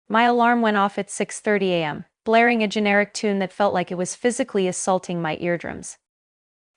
My alarm went off at 6:30 a.m., blaring a generic tune that felt like it was physically assaulting my eardrums.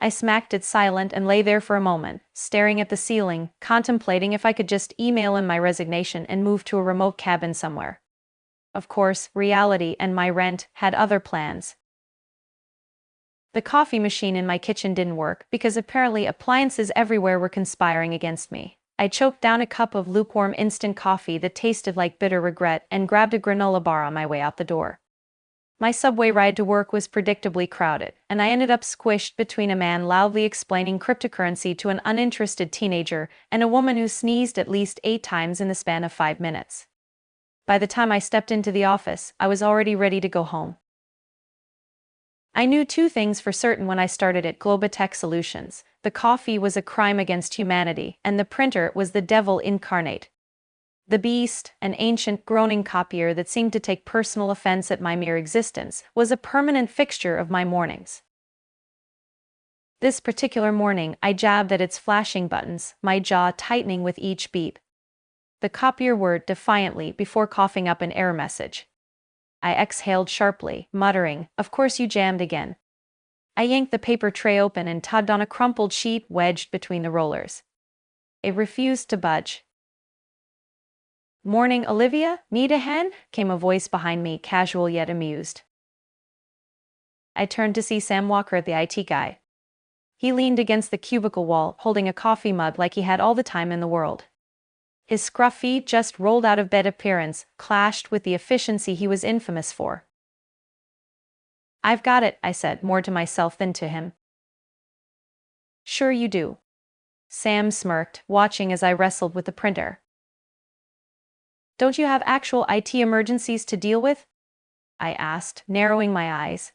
I smacked it silent and lay there for a moment, staring at the ceiling, contemplating if I could just email him my resignation and move to a remote cabin somewhere. Of course, reality and my rent had other plans. The coffee machine in my kitchen didn't work because apparently appliances everywhere were conspiring against me. I choked down a cup of lukewarm instant coffee that tasted like bitter regret and grabbed a granola bar on my way out the door. My subway ride to work was predictably crowded, and I ended up squished between a man loudly explaining cryptocurrency to an uninterested teenager and a woman who sneezed at least 8 times in the span of 5 minutes. By the time I stepped into the office, I was already ready to go home. I knew 2 things for certain when I started at Globotech Solutions. The coffee was a crime against humanity, and the printer was the devil incarnate. The beast, an ancient, groaning copier that seemed to take personal offense at my mere existence, was a permanent fixture of my mornings. This particular morning, I jabbed at its flashing buttons, my jaw tightening with each beep. The copier whirred defiantly before coughing up an error message. I exhaled sharply, muttering, "Of course you jammed again." I yanked the paper tray open and tugged on a crumpled sheet wedged between the rollers. It refused to budge. "Morning, Olivia? Need a hand?" came a voice behind me, casual yet amused. I turned to see Sam Walker, the IT guy. He leaned against the cubicle wall, holding a coffee mug like he had all the time in the world. His scruffy, just rolled out of bed appearance clashed with the efficiency he was infamous for. "I've got it," I said, more to myself than to him. "Sure you do." Sam smirked, watching as I wrestled with the printer. "Don't you have actual IT emergencies to deal with?" I asked, narrowing my eyes.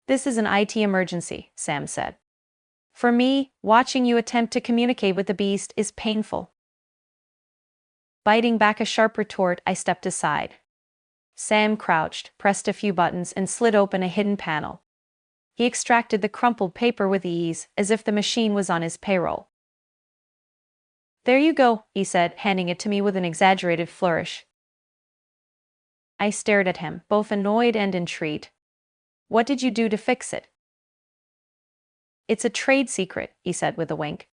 "This is an IT emergency," Sam said. "For me, watching you attempt to communicate with the beast is painful." Biting back a sharp retort, I stepped aside. Sam crouched, pressed a few buttons, and slid open a hidden panel. He extracted the crumpled paper with ease, as if the machine was on his payroll. "There you go," he said, handing it to me with an exaggerated flourish. I stared at him, both annoyed and intrigued. "What did you do to fix it?" "It's a trade secret," he said with a wink.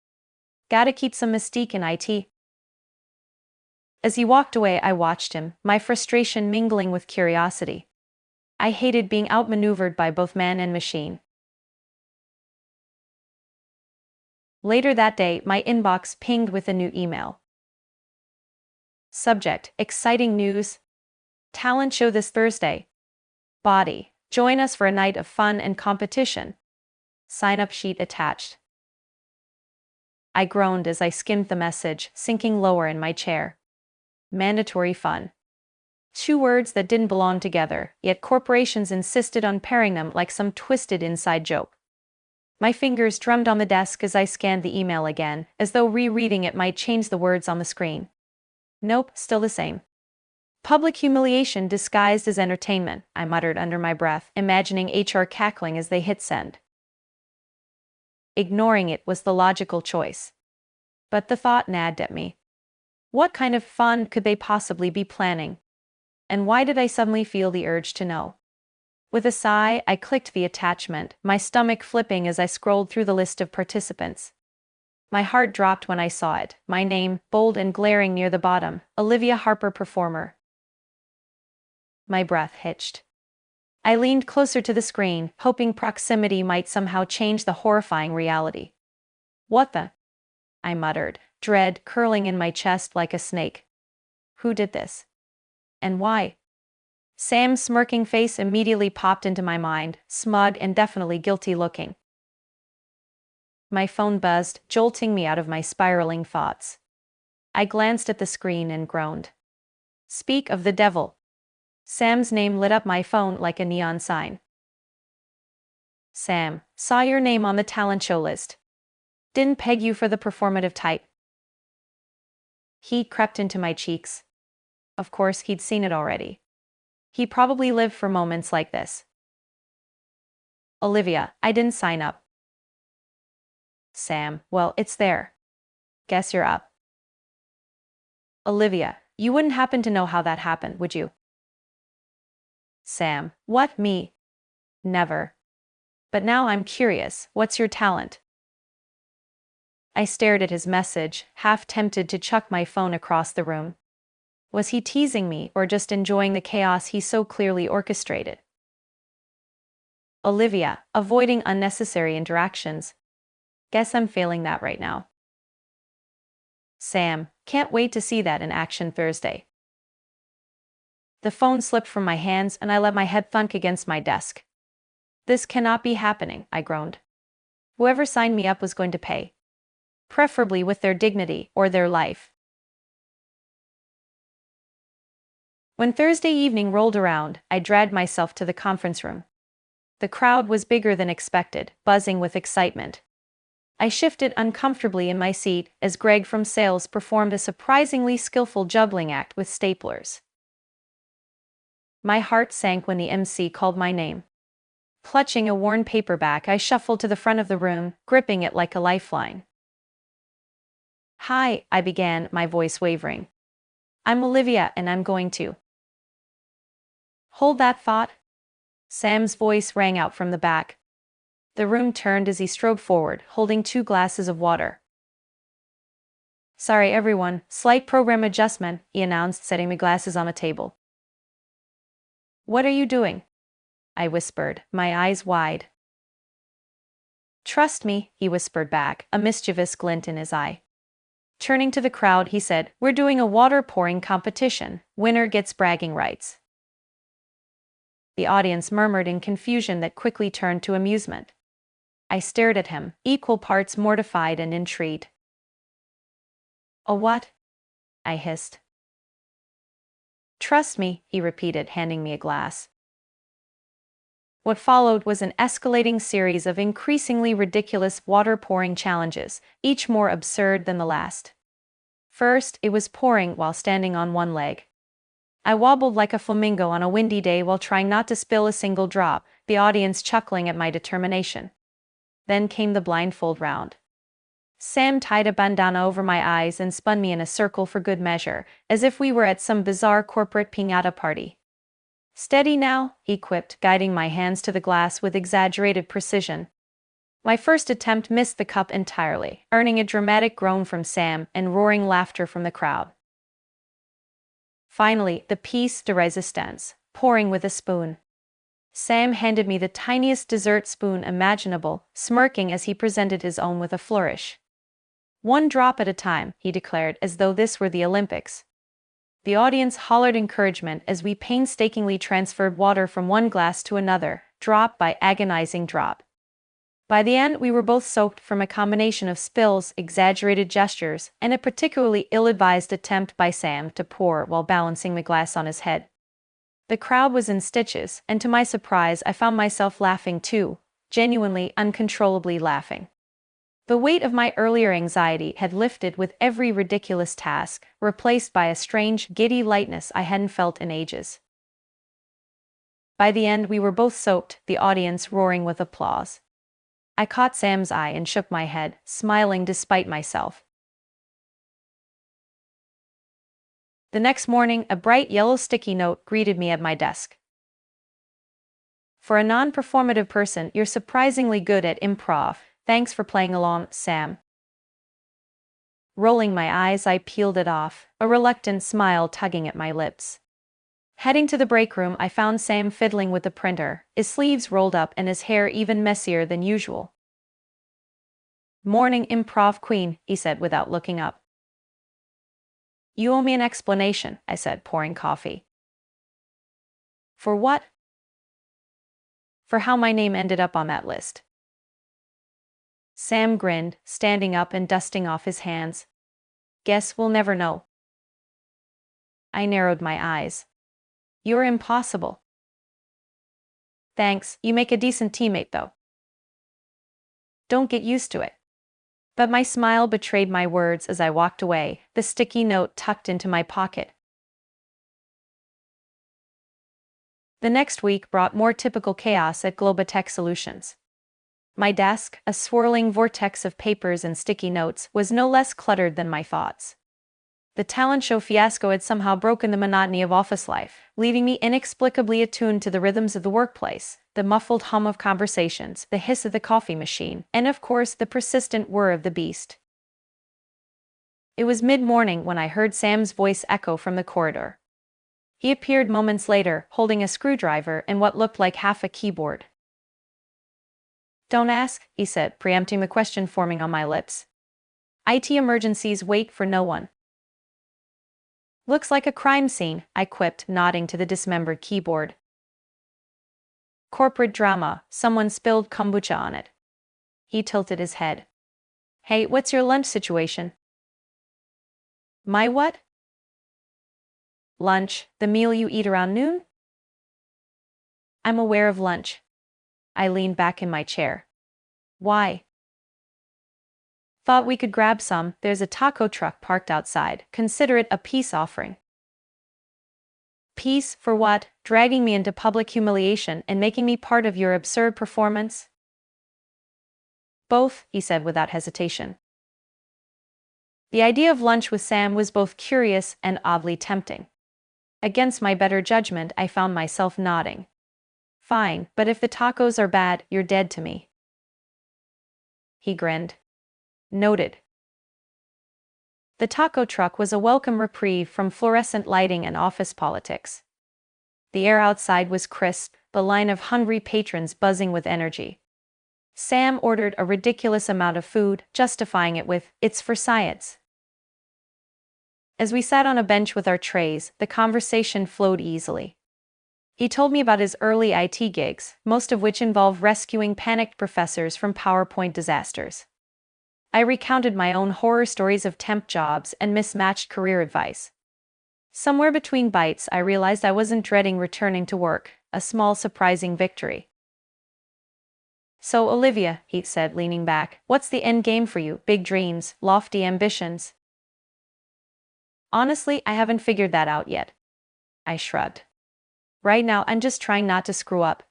"Gotta keep some mystique in IT." As he walked away, I watched him, my frustration mingling with curiosity. I hated being outmaneuvered by both man and machine. Later that day, my inbox pinged with a new email. Subject: exciting news. Talent show this Thursday. Body: join us for a night of fun and competition. Sign-up sheet attached. I groaned as I skimmed the message, sinking lower in my chair. Mandatory fun. 2 words that didn't belong together, yet corporations insisted on pairing them like some twisted inside joke. My fingers drummed on the desk as I scanned the email again, as though rereading it might change the words on the screen. Nope, still the same. Public humiliation disguised as entertainment, I muttered under my breath, imagining HR cackling as they hit send. Ignoring it was the logical choice. But the thought nagged at me. What kind of fun could they possibly be planning? And why did I suddenly feel the urge to know? With a sigh, I clicked the attachment, my stomach flipping as I scrolled through the list of participants. My heart dropped when I saw it, my name, bold and glaring near the bottom, Olivia Harper, performer. My breath hitched. I leaned closer to the screen, hoping proximity might somehow change the horrifying reality. "What the?" I muttered, dread curling in my chest like a snake. Who did this? And why? Sam's smirking face immediately popped into my mind, smug and definitely guilty looking. My phone buzzed, jolting me out of my spiraling thoughts. I glanced at the screen and groaned. Speak of the devil. Sam's name lit up my phone like a neon sign. "Sam, saw your name on the talent show list. Didn't peg you for the performative type." Heat crept into my cheeks. Of course, he'd seen it already. He probably lived for moments like this. "Olivia, I didn't sign up." "Sam, well, it's there. Guess you're up." "Olivia, you wouldn't happen to know how that happened, would you? Sam, what, me? Never. But now I'm curious, what's your talent? I stared at his message, half tempted to chuck my phone across the room. Was he teasing me or just enjoying the chaos he so clearly orchestrated? Olivia, avoiding unnecessary interactions. Guess I'm failing that right now. Sam, can't wait to see that in action Thursday. The phone slipped from my hands and I let my head thunk against my desk. This cannot be happening, I groaned. Whoever signed me up was going to pay. Preferably with their dignity or their life. When Thursday evening rolled around, I dragged myself to the conference room. The crowd was bigger than expected, buzzing with excitement. I shifted uncomfortably in my seat as Greg from sales performed a surprisingly skillful juggling act with staplers. My heart sank when the MC called my name. Clutching a worn paperback, I shuffled to the front of the room, gripping it like a lifeline. Hi, I began, my voice wavering. I'm Olivia and I'm going to. Hold that thought. Sam's voice rang out from the back. The room turned as he strode forward, holding 2 glasses of water. Sorry everyone, slight program adjustment, he announced, setting my glasses on the table. What are you doing? I whispered, my eyes wide. Trust me, he whispered back, a mischievous glint in his eye. Turning to the crowd, he said, we're doing a water pouring competition. Winner gets bragging rights. The audience murmured in confusion that quickly turned to amusement. I stared at him, equal parts mortified and intrigued. A what? I hissed. Trust me, he repeated, handing me a glass. What followed was an escalating series of increasingly ridiculous water-pouring challenges, each more absurd than the last. First, it was pouring while standing on one leg. I wobbled like a flamingo on a windy day while trying not to spill a single drop, the audience chuckling at my determination. Then came the blindfold round. Sam tied a bandana over my eyes and spun me in a circle for good measure, as if we were at some bizarre corporate piñata party. Steady now, he quipped, guiding my hands to the glass with exaggerated precision. My first attempt missed the cup entirely, earning a dramatic groan from Sam and roaring laughter from the crowd. Finally, the piece de resistance, pouring with a spoon. Sam handed me the tiniest dessert spoon imaginable, smirking as he presented his own with a flourish. 1 drop at a time, he declared, as though this were the Olympics. The audience hollered encouragement as we painstakingly transferred water from one glass to another, drop by agonizing drop. By the end, we were both soaked from a combination of spills, exaggerated gestures, and a particularly ill-advised attempt by Sam to pour while balancing the glass on his head. The crowd was in stitches, and to my surprise I found myself laughing too, genuinely, uncontrollably laughing. The weight of my earlier anxiety had lifted with every ridiculous task, replaced by a strange, giddy lightness I hadn't felt in ages. By the end we were both soaked, the audience roaring with applause. I caught Sam's eye and shook my head, smiling despite myself. The next morning, a bright yellow sticky note greeted me at my desk. For a non-performative person, you're surprisingly good at improv. Thanks for playing along, Sam. Rolling my eyes, I peeled it off, a reluctant smile tugging at my lips. Heading to the break room, I found Sam fiddling with the printer, his sleeves rolled up and his hair even messier than usual. Morning, improv queen, he said without looking up. You owe me an explanation, I said, pouring coffee. For what? For how my name ended up on that list. Sam grinned, standing up and dusting off his hands. Guess we'll never know. I narrowed my eyes. You're impossible. Thanks, you make a decent teammate though. Don't get used to it. But my smile betrayed my words as I walked away, the sticky note tucked into my pocket. The next week brought more typical chaos at Globotech Solutions. My desk, a swirling vortex of papers and sticky notes, was no less cluttered than my thoughts. The talent show fiasco had somehow broken the monotony of office life, leaving me inexplicably attuned to the rhythms of the workplace, the muffled hum of conversations, the hiss of the coffee machine, and of course the persistent whir of the beast. It was mid-morning when I heard Sam's voice echo from the corridor. He appeared moments later, holding a screwdriver and what looked like half a keyboard. "Don't ask," he said, preempting the question forming on my lips. "IT emergencies wait for no one." "Looks like a crime scene," I quipped, nodding to the dismembered keyboard. "Corporate drama, someone spilled kombucha on it." He tilted his head. "Hey, what's your lunch situation?" "My what?" "Lunch, the meal you eat around noon?" "I'm aware of lunch." I leaned back in my chair. "Why?" "Thought we could grab some, there's a taco truck parked outside, consider it a peace offering." "Peace for what? Dragging me into public humiliation and making me part of your absurd performance?" "Both," he said without hesitation. The idea of lunch with Sam was both curious and oddly tempting. Against my better judgment, I found myself nodding. "Fine, but if the tacos are bad, you're dead to me." He grinned. "Noted." The taco truck was a welcome reprieve from fluorescent lighting and office politics. The air outside was crisp, the line of hungry patrons buzzing with energy. Sam ordered a ridiculous amount of food, justifying it with, "It's for science." As we sat on a bench with our trays, the conversation flowed easily. He told me about his early IT gigs, most of which involved rescuing panicked professors from PowerPoint disasters. I recounted my own horror stories of temp jobs and mismatched career advice. Somewhere between bites, I realized I wasn't dreading returning to work, a small surprising victory. "So Olivia," he said, leaning back, "what's the end game for you? Big dreams, lofty ambitions?" "Honestly, I haven't figured that out yet." I shrugged. "Right now, I'm just trying not to screw up."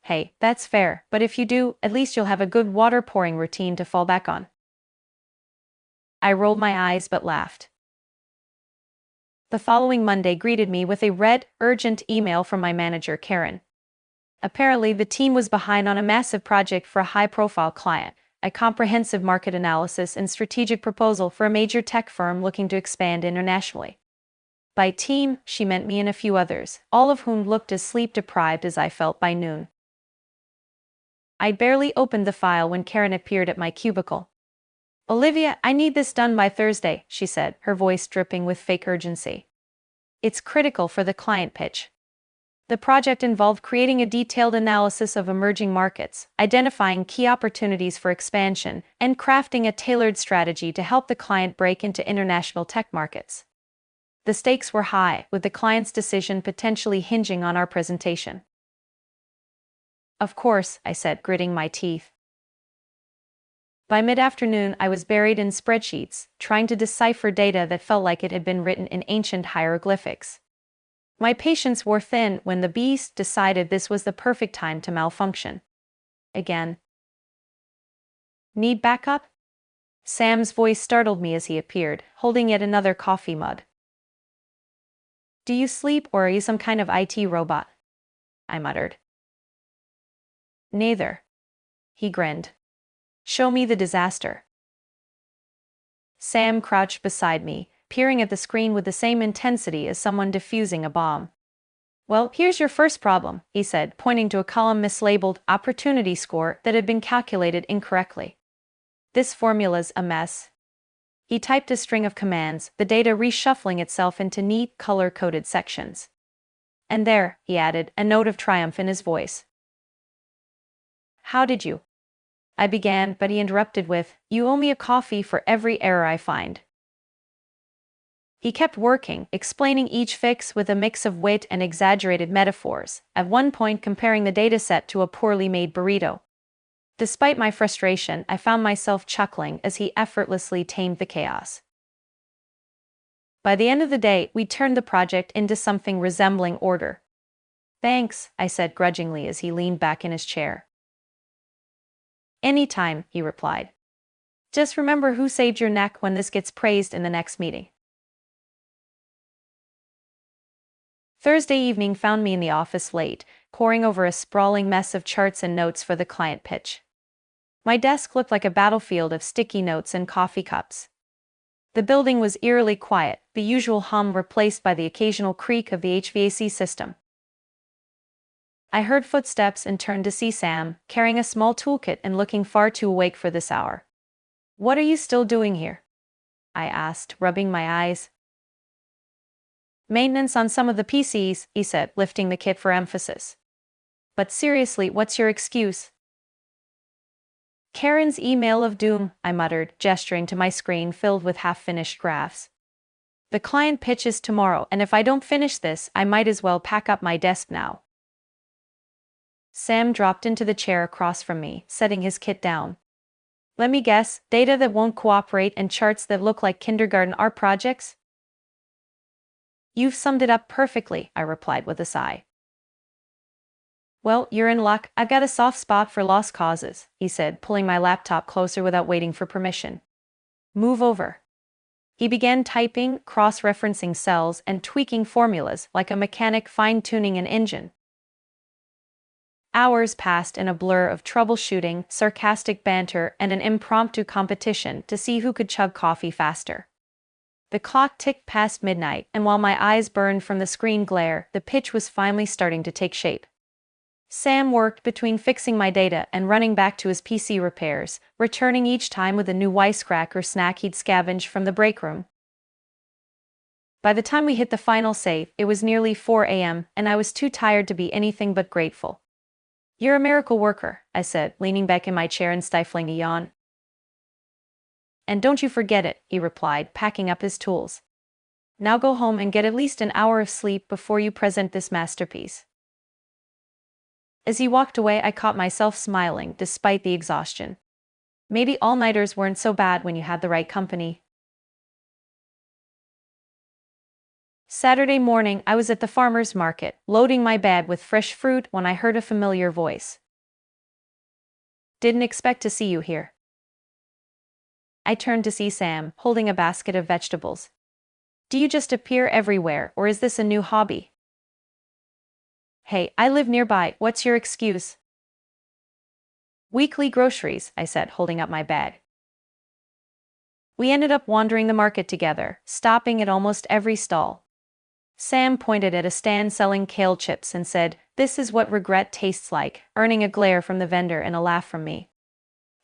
"Hey, that's fair, but if you do, at least you'll have a good water pouring routine to fall back on." I rolled my eyes but laughed. The following Monday greeted me with a red, urgent email from my manager, Karen. Apparently, the team was behind on a massive project for a high-profile client, a comprehensive market analysis and strategic proposal for a major tech firm looking to expand internationally. By team, she meant me and a few others, all of whom looked as sleep-deprived as I felt by noon. I barely opened the file when Karen appeared at my cubicle. "Olivia, I need this done by Thursday," she said, her voice dripping with fake urgency. "It's critical for the client pitch." The project involved creating a detailed analysis of emerging markets, identifying key opportunities for expansion, and crafting a tailored strategy to help the client break into international tech markets. The stakes were high, with the client's decision potentially hinging on our presentation. "Of course," I said, gritting my teeth. By mid-afternoon, I was buried in spreadsheets, trying to decipher data that felt like it had been written in ancient hieroglyphics. My patience wore thin when the beast decided this was the perfect time to malfunction. Again. "Need backup?" Sam's voice startled me as he appeared, holding yet another coffee mug. "Do you sleep or are you some kind of IT robot?" I muttered. "Neither." He grinned. "Show me the disaster." Sam crouched beside me, peering at the screen with the same intensity as someone defusing a bomb. "Well, here's your first problem," he said, pointing to a column mislabeled opportunity score that had been calculated incorrectly. "This formula's a mess." He typed a string of commands, the data reshuffling itself into neat, color-coded sections. "And there," he added, a note of triumph in his voice. "How did you?" I began, but he interrupted with, "You owe me a coffee for every error I find." He kept working, explaining each fix with a mix of wit and exaggerated metaphors, at one point comparing the dataset to a poorly made burrito. Despite my frustration, I found myself chuckling as he effortlessly tamed the chaos. By the end of the day, we turned the project into something resembling order. "Thanks," I said grudgingly as he leaned back in his chair. "Anytime," he replied. Just remember who saved your neck when this gets praised in the next meeting. Thursday evening found me in the office late, poring over a sprawling mess of charts and notes for the client pitch. My desk looked like a battlefield of sticky notes and coffee cups. The building was eerily quiet, the usual hum replaced by the occasional creak of the HVAC system. I heard footsteps and turned to see Sam, carrying a small toolkit and looking far too awake for this hour. "What are you still doing here?" I asked, rubbing my eyes. "Maintenance on some of the PCs," he said, lifting the kit for emphasis. "But seriously, what's your excuse?" "Karen's email of doom," I muttered, gesturing to my screen filled with half-finished graphs. "The client pitches tomorrow, and if I don't finish this, I might as well pack up my desk now." Sam dropped into the chair across from me, setting his kit down. "Let me guess, data that won't cooperate and charts that look like kindergarten art projects?" "You've summed it up perfectly," I replied with a sigh. "Well, you're in luck. I've got a soft spot for lost causes," he said, pulling my laptop closer without waiting for permission. "Move over." He began typing, cross-referencing cells, and tweaking formulas like a mechanic fine-tuning an engine. Hours passed in a blur of troubleshooting, sarcastic banter, and an impromptu competition to see who could chug coffee faster. The clock ticked past midnight, and while my eyes burned from the screen glare, the pitch was finally starting to take shape. Sam worked between fixing my data and running back to his PC repairs, returning each time with a new wisecracker snack he'd scavenged from the break room. By the time we hit the final save, it was nearly 4 a.m., and I was too tired to be anything but grateful. "You're a miracle worker," I said, leaning back in my chair and stifling a yawn. "And don't you forget it," he replied, packing up his tools. "Now go home and get at least an hour of sleep before you present this masterpiece." As he walked away, I caught myself smiling, despite the exhaustion. Maybe all-nighters weren't so bad when you had the right company. Saturday morning, I was at the farmer's market, loading my bag with fresh fruit when I heard a familiar voice. "Didn't expect to see you here." I turned to see Sam, holding a basket of vegetables. "Do you just appear everywhere, or is this a new hobby?" "Hey, I live nearby, what's your excuse?" "Weekly groceries," I said, holding up my bag. We ended up wandering the market together, stopping at almost every stall. Sam pointed at a stand selling kale chips and said, "This is what regret tastes like," earning a glare from the vendor and a laugh from me.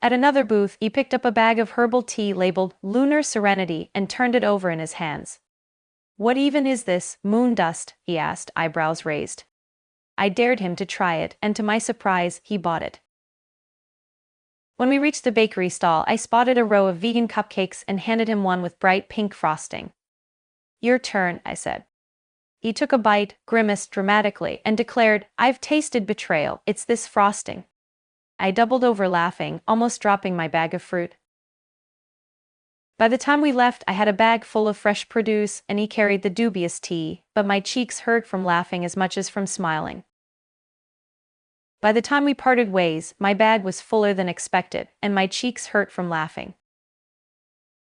At another booth, he picked up a bag of herbal tea labeled Lunar Serenity and turned it over in his hands. "What even is this, moon dust?" he asked, eyebrows raised. I dared him to try it, and to my surprise, he bought it. When we reached the bakery stall, I spotted a row of vegan cupcakes and handed him one with bright pink frosting. "Your turn," I said. He took a bite, grimaced dramatically, and declared, "I've tasted betrayal, it's this frosting." I doubled over laughing, almost dropping my bag of fruit. By the time we left, I had a bag full of fresh produce, and he carried the dubious tea, but my cheeks hurt from laughing as much as from smiling. By the time we parted ways, my bag was fuller than expected, and my cheeks hurt from laughing.